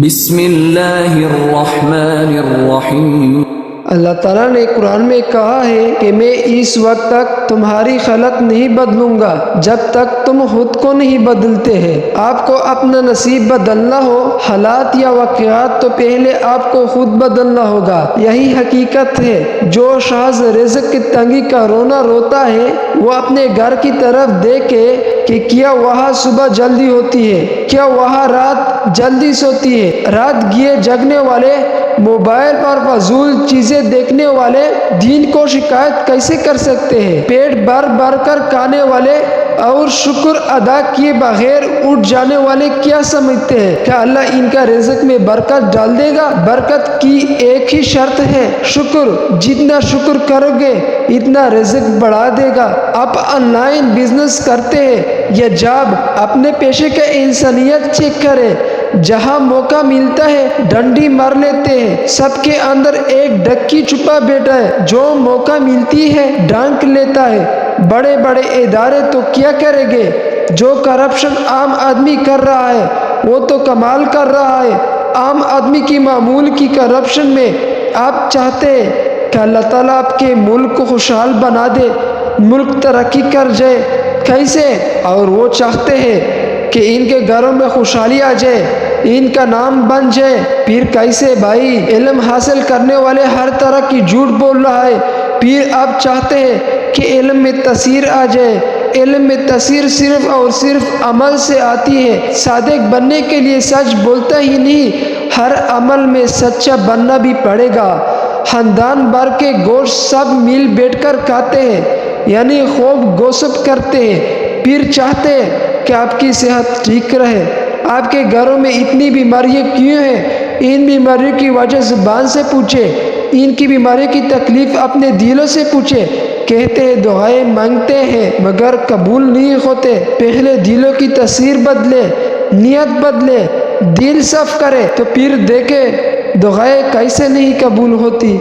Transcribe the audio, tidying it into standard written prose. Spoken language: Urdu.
بسم اللہ الرحمن الرحیم۔ اللہ تعالیٰ نے قرآن میں کہا ہے کہ میں اس وقت تک تمہاری خلق نہیں بدلوں گا جب تک تم خود کو نہیں بدلتے ہیں۔ آپ کو اپنا نصیب بدلنا ہو، حالات یا واقعات، تو پہلے آپ کو خود بدلنا ہوگا۔ یہی حقیقت ہے۔ جو شخص رزق کی تنگی کا رونا روتا ہے، وہ اپنے گھر کی طرف دیکھے کہ کیا وہاں صبح جلدی ہوتی ہے، کیا وہاں رات جلدی سوتی ہے۔ رات گئے جگنے والے، موبائل پر فضول چیزیں دیکھنے والے دین کو شکایت کیسے کر سکتے ہیں؟ پیٹ بھر بھر کر کھانے والے اور شکر ادا کیے بغیر اٹھ جانے والے کیا سمجھتے ہیں؟ کیا اللہ ان کا رزق میں برکت ڈال دے گا؟ برکت کی ایک ہی شرط ہے، شکر۔ جتنا شکر کرو گے اتنا رزق بڑھا دے گا۔ آپ آن لائن بزنس کرتے ہیں یا جاب، اپنے پیشے کا انسانیت چیک کریں۔ جہاں موقع ملتا ہے ڈنڈی مار لیتے ہیں۔ سب کے اندر ایک ڈکی چھپا بیٹھا ہے جو موقع ملتی ہے ڈانک لیتا ہے۔ بڑے بڑے ادارے تو کیا کریں گے؟ جو کرپشن عام آدمی کر رہا ہے وہ تو کمال کر رہا ہے۔ عام آدمی کی معمول کی کرپشن میں آپ چاہتے ہیں کہ اللہ تعالیٰ آپ کے ملک کو خوشحال بنا دے، ملک ترقی کر جائے۔ کیسے؟ اور وہ چاہتے ہیں کہ ان کے گھروں میں خوشحالی آ جائے، ان کا نام بن جائے۔ پھر کیسے بھائی؟ علم حاصل کرنے والے ہر طرح کی جھوٹ بول رہا ہے۔ پھر آپ چاہتے ہیں کہ علم میں تاثیر آ جائے۔ علم میں تاثیر صرف اور صرف عمل سے آتی ہے۔ صادق بننے کے لیے سچ بولتا ہی نہیں، ہر عمل میں سچا بننا بھی پڑے گا۔ خاندان بھر کے گوشت سب مل بیٹھ کر کھاتے ہیں، یعنی خوب گوسپ کرتے ہیں۔ پھر چاہتے ہیں کہ آپ کی صحت ٹھیک رہے۔ آپ کے گھروں میں اتنی بیماریاں کیوں ہیں؟ ان بیماریوں کی وجہ زبان سے پوچھے، ان کی بیماریوں کی تکلیف اپنے دلوں سے پوچھے۔ کہتے ہیں دعائیں مانگتے ہیں مگر قبول نہیں ہوتے۔ پہلے دلوں کی تصویر بدلے، نیت بدلے، دل صاف کرے تو پھر دیکھے دعائیں کیسے نہیں قبول ہوتی۔